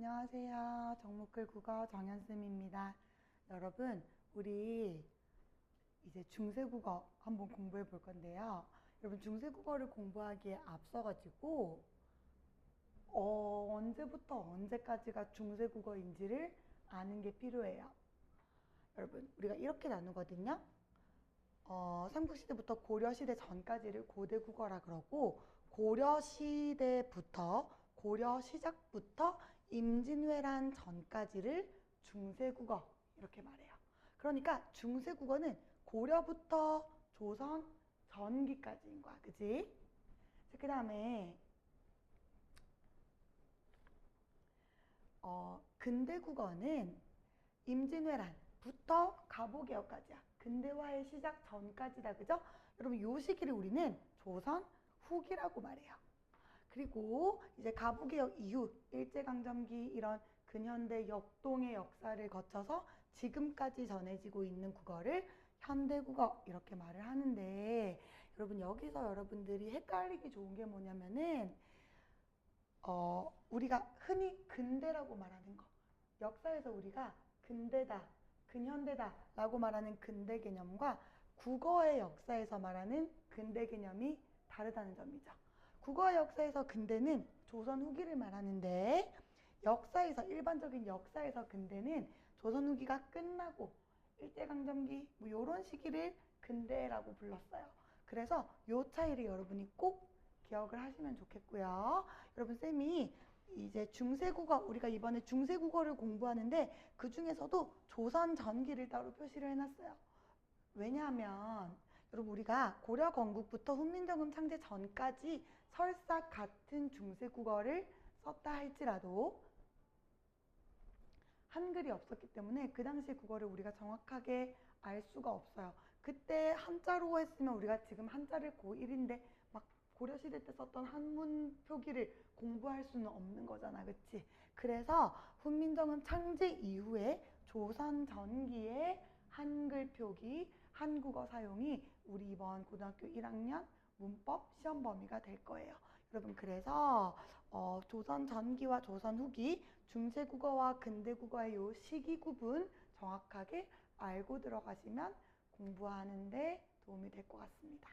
안녕하세요. 정목글 국어 정연쌤입니다. 여러분, 우리 이제 중세국어 한번 공부해 볼 건데요. 여러분, 중세국어를 공부하기에 앞서가지고 언제부터 언제까지가 중세국어인지를 아는 게 필요해요. 여러분, 우리가 이렇게 나누거든요. 삼국시대부터 고려시대 전까지를 고대국어라 그러고, 고려 시작부터 임진왜란 전까지를 중세국어 이렇게 말해요. 그러니까 중세국어는 고려부터 조선 전기까지인 거야. 그치? 그 다음에 근대국어는 임진왜란부터 갑오개혁까지야. 근대화의 시작 전까지다. 그죠? 여러분, 요 시기를 우리는 조선 후기라고 말해요. 그리고 이제 갑오개혁 이후 일제강점기 이런 근현대 역동의 역사를 거쳐서 지금까지 전해지고 있는 국어를 현대국어 이렇게 말을 하는데, 여러분 여기서 여러분들이 헷갈리기 좋은 게 뭐냐면은 우리가 흔히 근대라고 말하는 거, 역사에서 우리가 근대다, 근현대다 라고 말하는 근대 개념과 국어의 역사에서 말하는 근대 개념이 다르다는 점이죠. 국어의 역사에서 근대는 조선 후기를 말하는데, 일반적인 역사에서 근대는 조선 후기가 끝나고 일제강점기 뭐 이런 시기를 근대라고 불렀어요. 그래서 요 차이를 여러분이 꼭 기억을 하시면 좋겠고요. 여러분, 쌤이 이제 중세국어, 우리가 이번에 중세국어를 공부하는데 그 중에서도 조선 전기를 따로 표시를 해놨어요. 왜냐하면 여러분, 우리가 고려 건국부터 훈민정음 창제 전까지 설사 같은 중세국어를 썼다 할지라도 한글이 없었기 때문에 그 당시 국어를 우리가 정확하게 알 수가 없어요. 그때 한자로 했으면 우리가 지금 한자를 고1인데 막 고려시대 때 썼던 한문 표기를 공부할 수는 없는 거잖아. 그치? 그래서 훈민정음 창제 이후에 조선 전기의 한글 표기, 한국어 사용이 우리 이번 고등학교 1학년 문법 시험 범위가 될 거예요. 여러분, 그래서 조선 전기와 조선 후기, 중세국어와 근대국어의 요 시기 구분 정확하게 알고 들어가시면 공부하는데 도움이 될 것 같습니다.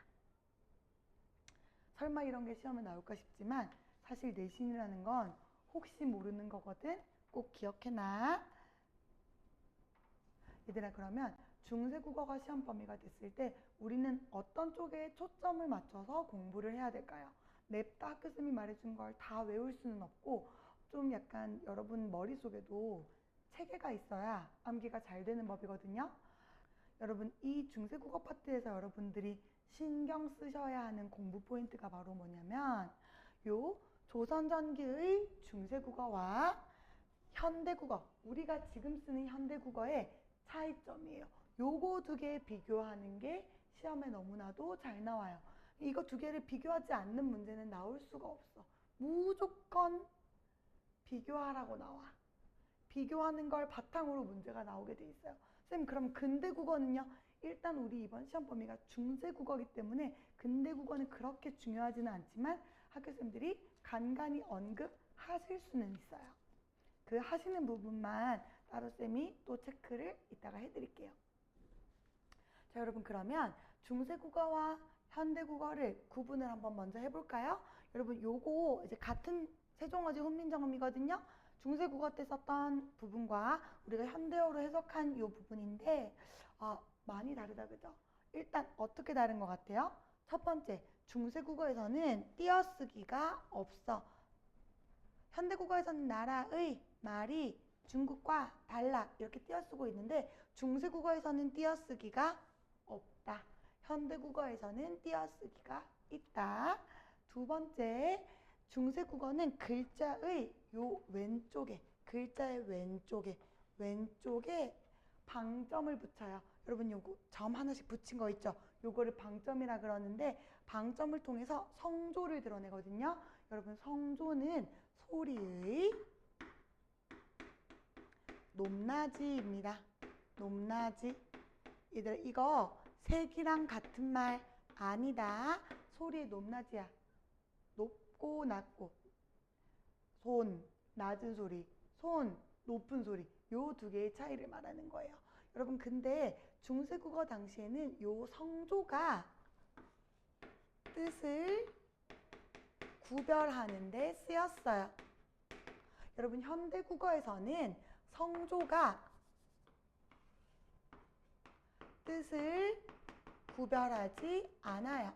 설마 이런 게 시험에 나올까 싶지만 사실 내신이라는 건 혹시 모르는 거거든. 꼭 기억해놔. 얘들아, 그러면 중세국어가 시험 범위가 됐을 때 우리는 어떤 쪽에 초점을 맞춰서 공부를 해야 될까요? 냅다 학교쌤이 말해준 걸 다 외울 수는 없고, 좀 약간 여러분 머릿속에도 체계가 있어야 암기가 잘 되는 법이거든요. 여러분, 이 중세국어 파트에서 여러분들이 신경 쓰셔야 하는 공부 포인트가 바로 뭐냐면, 요 조선전기의 중세국어와 현대국어, 우리가 지금 쓰는 현대국어의 차이점이에요. 요거 두 개 비교하는 게 시험에 너무나도 잘 나와요. 이거 두 개를 비교하지 않는 문제는 나올 수가 없어. 무조건 비교하라고 나와. 비교하는 걸 바탕으로 문제가 나오게 돼 있어요. 쌤, 그럼 근대국어는요? 일단 우리 이번 시험 범위가 중세국어이기 때문에 근대국어는 그렇게 중요하지는 않지만 학교쌤들이 간간히 언급하실 수는 있어요. 그 하시는 부분만 따로 쌤이 또 체크를 이따가 해드릴게요. 자, 여러분, 그러면 중세국어와 현대국어를 구분을 한번 먼저 해볼까요? 여러분, 요거 이제 같은 세종어지 훈민정음이거든요. 중세국어 때 썼던 부분과 우리가 현대어로 해석한 요 부분인데 많이 다르다, 그죠? 일단 어떻게 다른 것 같아요? 첫 번째, 중세국어에서는 띄어쓰기가 없어. 현대국어에서는 나라의 말이 중국과 달라 이렇게 띄어쓰고 있는데, 중세국어에서는 띄어쓰기가 없다. 현대국어에서는 띄어쓰기가 있다. 두 번째, 중세국어는 글자의 요 왼쪽에, 글자의 왼쪽에 방점을 붙여요. 여러분, 요거 점 하나씩 붙인 거 있죠? 요거를 방점이라 그러는데, 방점을 통해서 성조를 드러내거든요. 여러분, 성조는 소리의 높낮이입니다. 높낮이. 얘들아, 이거 색이랑 같은 말 아니다. 소리의 높낮이야. 높고 낮고, 손, 낮은 소리, 손, 높은 소리 요 두 개의 차이를 말하는 거예요. 여러분 근데 중세국어 당시에는 요 성조가 뜻을 구별하는 데 쓰였어요. 여러분 현대국어에서는 성조가 뜻을 구별하지 않아요.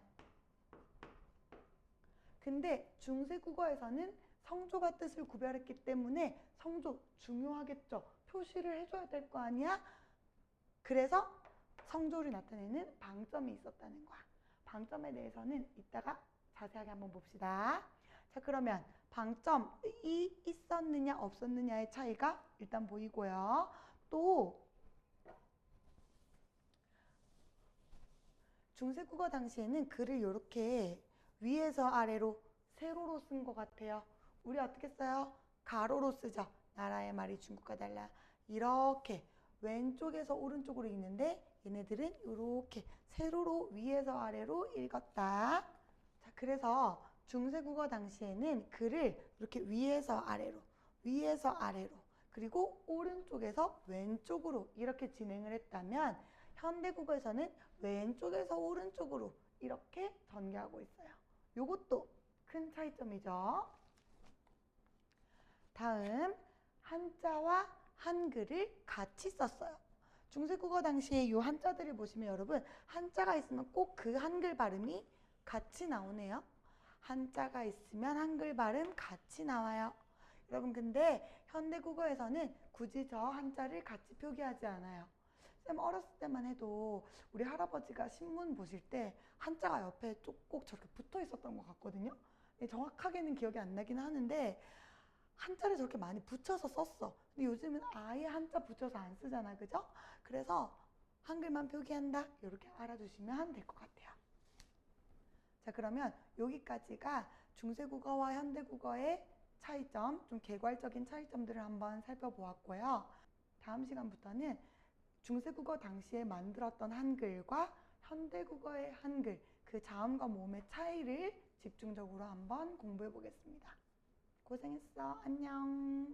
근데 중세국어에서는 성조가 뜻을 구별했기 때문에 성조 중요하겠죠. 표시를 해줘야 될 거 아니야? 그래서 성조를 나타내는 방점이 있었다는 거야. 방점에 대해서는 이따가 자세하게 한번 봅시다. 자, 그러면 방점이 있었느냐 없었느냐의 차이가 일단 보이고요. 또 중세국어 당시에는 글을 이렇게 위에서 아래로 세로로 쓴 것 같아요. 우리 어떻게 써요? 가로로 쓰죠. 나라의 말이 중국과 달라. 이렇게 왼쪽에서 오른쪽으로 읽는데 얘네들은 이렇게 세로로 위에서 아래로 읽었다. 자, 그래서 중세국어 당시에는 글을 이렇게 위에서 아래로, 위에서 아래로, 그리고 오른쪽에서 왼쪽으로 이렇게 진행을 했다면 현대국어에서는 왼쪽에서 오른쪽으로 이렇게 전개하고 있어요. 요것도 큰 차이점이죠. 다음, 한자와 한글을 같이 썼어요. 중세국어 당시에 이 한자들을 보시면 여러분 한자가 있으면 꼭 그 한글 발음이 같이 나오네요. 한자가 있으면 한글 발음 같이 나와요. 여러분 근데 현대국어에서는 굳이 저 한자를 같이 표기하지 않아요. 쌤 어렸을 때만 해도 우리 할아버지가 신문 보실 때 한자가 옆에 꼭 저렇게 붙어 있었던 것 같거든요. 정확하게는 기억이 안 나긴 하는데 한자를 저렇게 많이 붙여서 썼어. 근데 요즘은 아예 한자 붙여서 안 쓰잖아, 그죠? 그래서 한글만 표기한다 이렇게 알아두시면 될 것 같아요. 자, 그러면 여기까지가 중세국어와 현대국어의 차이점, 좀 개괄적인 차이점들을 한번 살펴보았고요. 다음 시간부터는 중세국어 당시에 만들었던 한글과 현대국어의 한글, 그 자음과 모음의 차이를 집중적으로 한번 공부해 보겠습니다. 고생했어. 안녕.